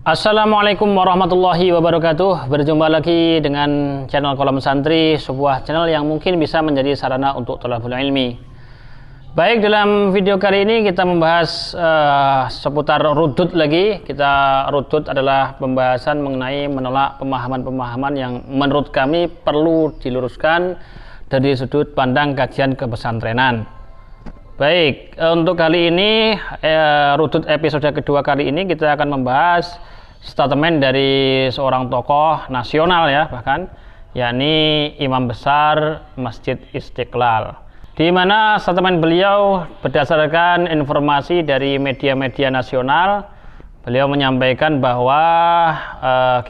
Assalamualaikum warahmatullahi wabarakatuh. Berjumpa lagi dengan channel Kolom Santri, sebuah channel yang mungkin bisa menjadi sarana untuk thalabul ilmi. Baik, dalam video kali ini kita membahas seputar rudud lagi. Rudud adalah pembahasan mengenai menolak pemahaman-pemahaman yang menurut kami perlu diluruskan dari sudut pandang kajian kepesantrenan. Baik, untuk kali ini rudud episode kedua kali ini kita akan membahas statement dari seorang tokoh nasional ya, bahkan yakni Imam Besar Masjid Istiqlal, di mana statement beliau berdasarkan informasi dari media-media nasional. Beliau menyampaikan bahwa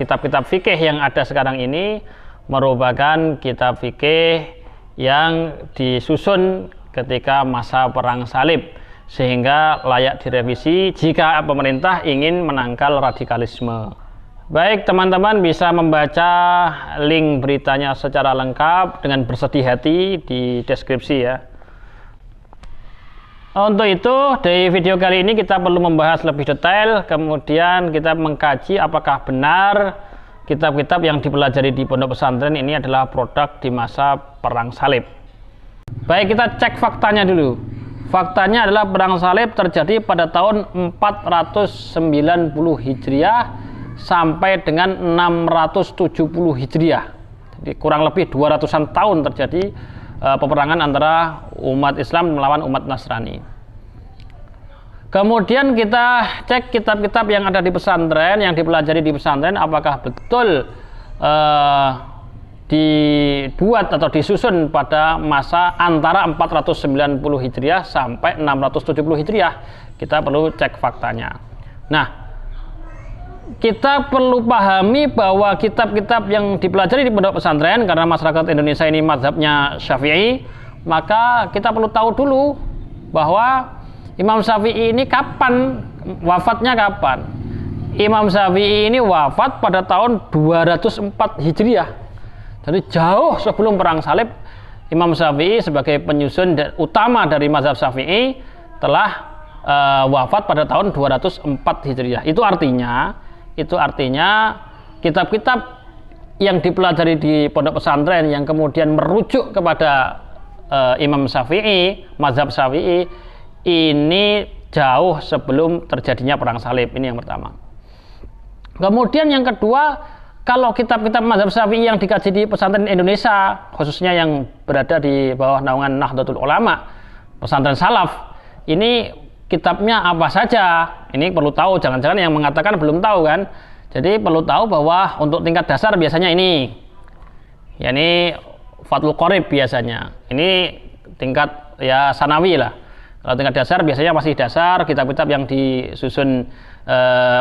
kitab-kitab fikih yang ada sekarang ini merupakan kitab fikih yang disusun ketika masa perang salib, sehingga layak direvisi jika pemerintah ingin menangkal radikalisme. Baik, teman-teman bisa membaca link beritanya secara lengkap dengan bersedih hati di deskripsi ya. Untuk itu, di video kali ini kita perlu membahas lebih detail, kemudian kita mengkaji apakah benar kitab-kitab yang dipelajari di pondok pesantren ini adalah produk di masa perang salib. Baik, kita cek faktanya dulu. Faktanya adalah perang salib terjadi pada tahun 490 Hijriah sampai dengan 670 Hijriah. Jadi kurang lebih 200-an tahun terjadi peperangan antara umat Islam melawan umat Nasrani. Kemudian kita cek kitab-kitab yang ada di pesantren, yang dipelajari di pesantren, apakah betul dibuat atau disusun pada masa antara 490 Hijriah sampai 670 Hijriah. Kita perlu cek faktanya. Nah, kita perlu pahami bahwa kitab-kitab yang dipelajari di pondok pesantren, karena masyarakat Indonesia ini mazhabnya Syafi'i, maka kita perlu tahu dulu bahwa Imam Syafi'i ini kapan wafatnya, kapan. Imam Syafi'i ini wafat pada tahun 204 Hijriah. Jadi jauh sebelum perang salib, Imam Syafi'i sebagai penyusun utama dari mazhab Syafi'i telah wafat pada tahun 204 Hijriah. Itu artinya kitab-kitab yang dipelajari di pondok pesantren yang kemudian merujuk kepada Imam Syafi'i, mazhab Syafi'i, ini jauh sebelum terjadinya perang salib. Ini yang pertama. Kemudian yang kedua, kalau kitab-kitab mazhab Syafi'i yang dikaji di pesantren Indonesia, khususnya yang berada di bawah naungan Nahdlatul Ulama, pesantren salaf, ini kitabnya apa saja? Ini perlu tahu, jangan-jangan yang mengatakan belum tahu kan. Jadi perlu tahu bahwa untuk tingkat dasar biasanya ini, yakni Fathul Qorib biasanya. Ini tingkat ya sanawi lah. Kalau tingkat dasar biasanya masih dasar, kitab-kitab yang disusun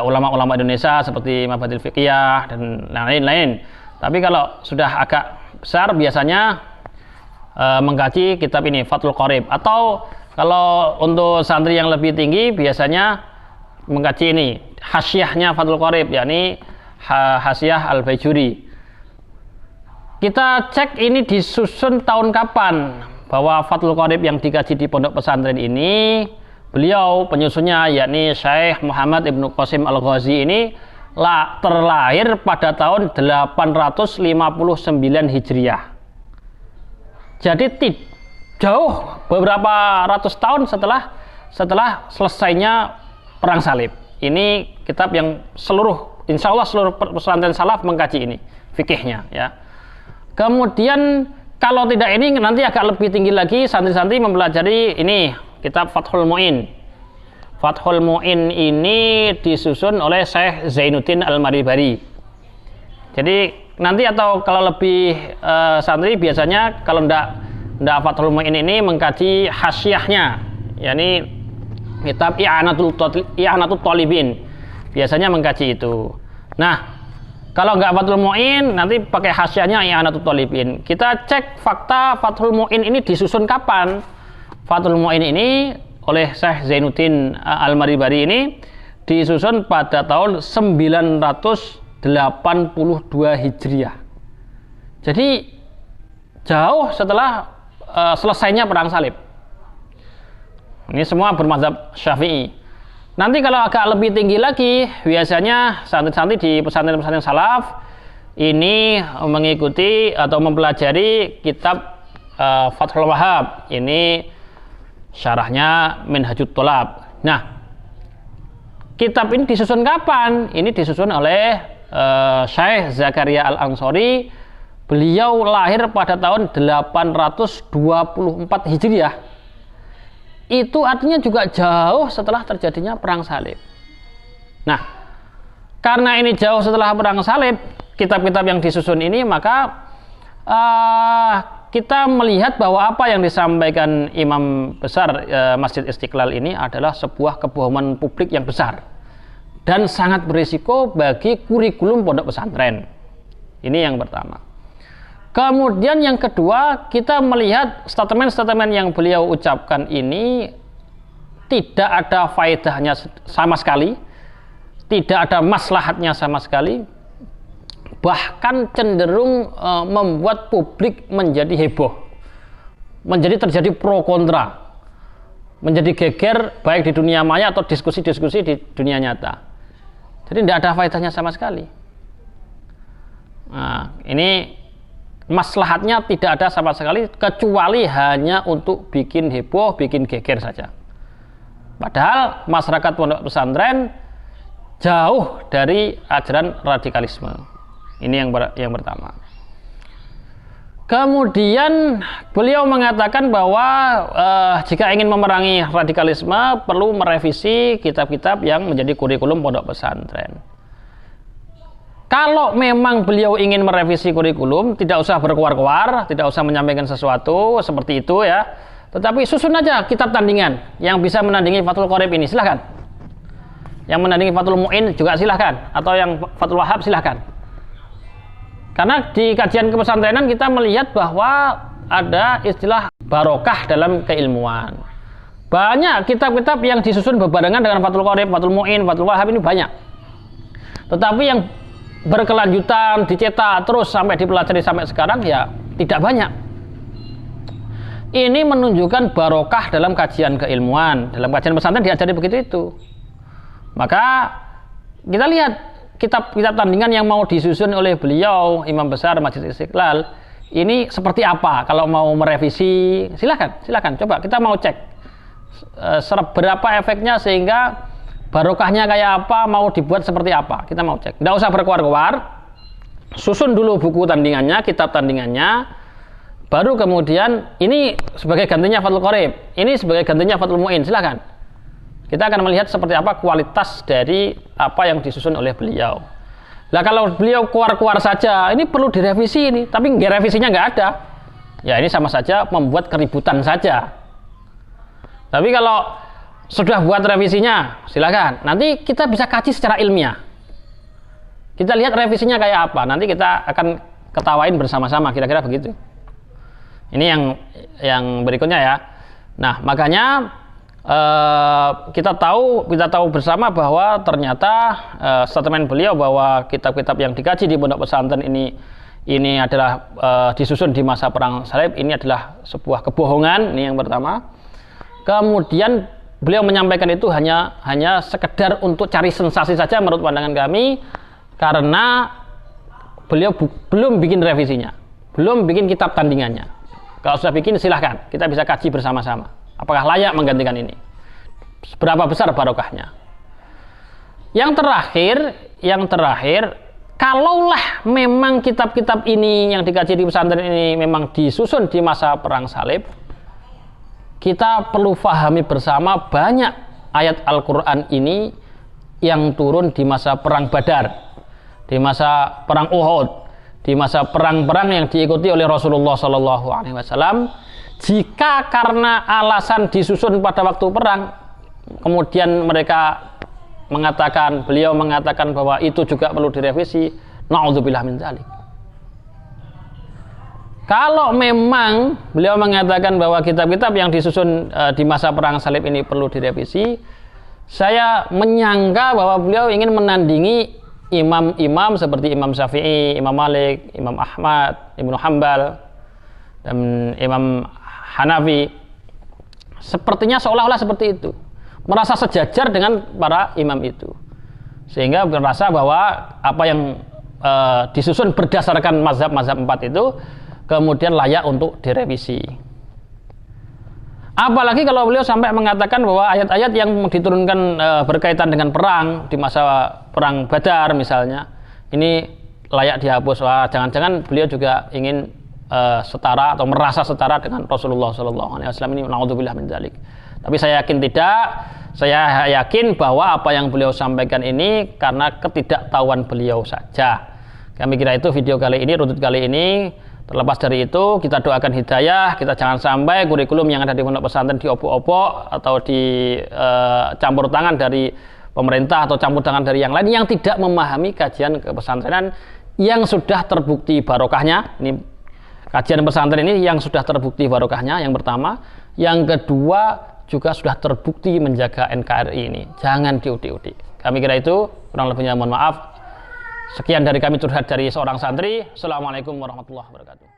ulama-ulama Indonesia seperti Mabadil Fiqhiyah dan lain-lain. Tapi kalau sudah agak besar biasanya mengkaji kitab ini Fathul Qorib, atau kalau untuk santri yang lebih tinggi biasanya mengkaji ini hasyiahnya Fathul Qorib, yakni Hasyiah Al-Baijuri. Kita cek ini disusun tahun kapan, bahwa Fathul Qorib yang dikaji di pondok pesantren ini, beliau penyusunnya yakni Syekh Muhammad Ibnu Qasim Al-Ghazi ini terlahir pada tahun 859 Hijriah. Jadi jauh beberapa ratus tahun setelah selesainya perang salib. Ini kitab yang insya Allah seluruh pesantren salaf mengkaji ini fikihnya ya. Kemudian kalau tidak ini nanti agak lebih tinggi lagi, santri-santri mempelajari ini kitab Fathul Mu'in. Fathul Mu'in ini disusun oleh Syekh Zainuddin Al-Maribari. Jadi nanti atau kalau lebih santri biasanya kalau ndak Fathul Mu'in ini mengkaji hasyiahnya, yakni kitab I'anatul Thalibin. Biasanya mengkaji itu. Nah, kalau nggak Fathul Mu'in, nanti pakai hasyiahnya I'anatul Thalibin. Kita cek fakta Fathul Mu'in ini disusun kapan. Fathul Mu'in ini oleh Syekh Zainuddin Al-Maribari ini disusun pada tahun 982 Hijriah. Jadi jauh setelah selesainya perang salib. Ini semua bermazhab Syafi'i. Nanti kalau agak lebih tinggi lagi, biasanya santri-santri di pesantren-pesantren salaf ini mengikuti atau mempelajari kitab Fathul Wahhab. Ini syarahnya Minhajut Tholab. Nah, kitab ini disusun kapan? Ini disusun oleh Syekh Zakaria Al-Ansori. Beliau lahir pada tahun 824 Hijriah. Itu artinya juga jauh setelah terjadinya Perang Salib. Nah, karena ini jauh setelah Perang Salib, kitab-kitab yang disusun ini, maka kita melihat bahwa apa yang disampaikan Imam besar Masjid Istiqlal ini adalah sebuah kebohongan publik yang besar dan sangat berisiko bagi kurikulum pondok pesantren. Ini yang pertama. Kemudian yang kedua, kita melihat statement-statement yang beliau ucapkan ini tidak ada faedahnya sama sekali, tidak ada maslahatnya sama sekali, bahkan cenderung membuat publik menjadi heboh, menjadi terjadi pro kontra, menjadi geger baik di dunia maya atau diskusi-diskusi di dunia nyata. Jadi tidak ada faedahnya sama sekali. Nah, ini maslahatnya tidak ada sama sekali, kecuali hanya untuk bikin heboh, bikin geger saja. Padahal masyarakat pondok pesantren jauh dari ajaran radikalisme. Ini yang pertama. Kemudian beliau mengatakan bahwa jika ingin memerangi radikalisme perlu merevisi kitab-kitab yang menjadi kurikulum pondok pesantren. Kalau memang beliau ingin merevisi kurikulum, tidak usah berkuar-kuar, tidak usah menyampaikan sesuatu seperti itu ya. Tetapi susun aja kitab tandingan yang bisa menandingi Fathul Qorib ini, silahkan. Yang menandingi Fathul Mu'in juga silahkan, atau yang Fathul Wahhab silahkan. Karena di kajian kepesantrenan kita melihat bahwa ada istilah barokah dalam keilmuan. Banyak kitab-kitab yang disusun berbarengan dengan Fathul Qorib, Fathul Mu'in, Fathul Wahhab ini banyak. Tetapi yang berkelanjutan dicetak terus sampai dipelajari sampai sekarang ya tidak banyak. Ini menunjukkan barokah dalam kajian keilmuan. Dalam kajian pesantren diajari begitu itu. Maka kita lihat kitab-kitab tandingan yang mau disusun oleh beliau Imam besar Masjid Istiqlal ini seperti apa. Kalau mau merevisi silakan coba kita mau cek berapa efeknya sehingga barokahnya kayak apa, mau dibuat seperti apa, kita mau cek. Tidak usah berkuar-kuar, susun dulu buku tandingannya, kitab tandingannya, baru kemudian ini sebagai gantinya Fathul Qorib, ini sebagai gantinya Fathul Mu'in, silahkan. Kita akan melihat seperti apa kualitas dari apa yang disusun oleh beliau. Nah kalau beliau kuar-kuar saja, ini perlu direvisi ini, tapi revisinya nggak ada, ya ini sama saja membuat keributan saja. Tapi kalau sudah buat revisinya, silakan. Nanti kita bisa kaji secara ilmiah. Kita lihat revisinya kayak apa. Nanti kita akan ketawain bersama-sama, kira-kira begitu. Ini yang berikutnya ya. Nah, makanya kita tahu bersama bahwa ternyata statement beliau bahwa kitab-kitab yang dikaji di pondok pesantren ini adalah disusun di masa Perang Salib, ini adalah sebuah kebohongan. Ini yang pertama. Kemudian beliau menyampaikan itu hanya sekedar untuk cari sensasi saja menurut pandangan kami, karena beliau belum bikin revisinya, belum bikin kitab tandingannya. Kalau sudah bikin silahkan, kita bisa kaji bersama-sama apakah layak menggantikan ini, seberapa besar barokahnya. Yang terakhir, kalaulah memang kitab-kitab ini yang dikaji di pesantren ini memang disusun di masa Perang Salib, kita perlu pahami bersama banyak ayat Al-Quran ini yang turun di masa Perang Badar, di masa Perang Uhud, di masa perang-perang yang diikuti oleh Rasulullah SAW. Jika karena alasan disusun pada waktu perang, kemudian beliau mengatakan bahwa itu juga perlu direvisi, na'udzubillah min dzalik. Kalau memang beliau mengatakan bahwa kitab-kitab yang disusun di masa Perang Salib ini perlu direvisi, saya menyangka bahwa beliau ingin menandingi imam-imam seperti Imam Syafi'i, Imam Malik, Imam Ahmad, Ibnu Hanbal, dan Imam Hanafi. Sepertinya seolah-olah seperti itu. merasa sejajar dengan para imam itu, sehingga merasa bahwa apa yang disusun berdasarkan mazhab-mazhab 4 itu kemudian layak untuk direvisi. Apalagi kalau beliau sampai mengatakan bahwa ayat-ayat yang diturunkan berkaitan dengan perang di masa perang Badar misalnya, ini layak dihapus. Wah, jangan-jangan beliau juga ingin setara atau merasa setara dengan Rasulullah SAW. Ini naudzubillah min dzalik. Tapi saya yakin tidak. Saya yakin bahwa apa yang beliau sampaikan ini karena ketidaktahuan beliau saja. Kami kira itu video kali ini, rutut kali ini. Terlepas dari itu, kita doakan hidayah. Kita jangan sampai kurikulum yang ada di pondok pesantren diopok-opok atau dicampur tangan dari pemerintah atau campur tangan dari yang lain yang tidak memahami kajian kepesantrenan yang sudah terbukti barokahnya. Ini kajian pesantren ini yang sudah terbukti barokahnya, yang pertama. Yang kedua, juga sudah terbukti menjaga NKRI ini. Jangan diudik-udik. Kami kira itu, kurang lebihnya mohon maaf. Sekian dari kami curhat dari seorang santri. Assalamualaikum warahmatullahi wabarakatuh.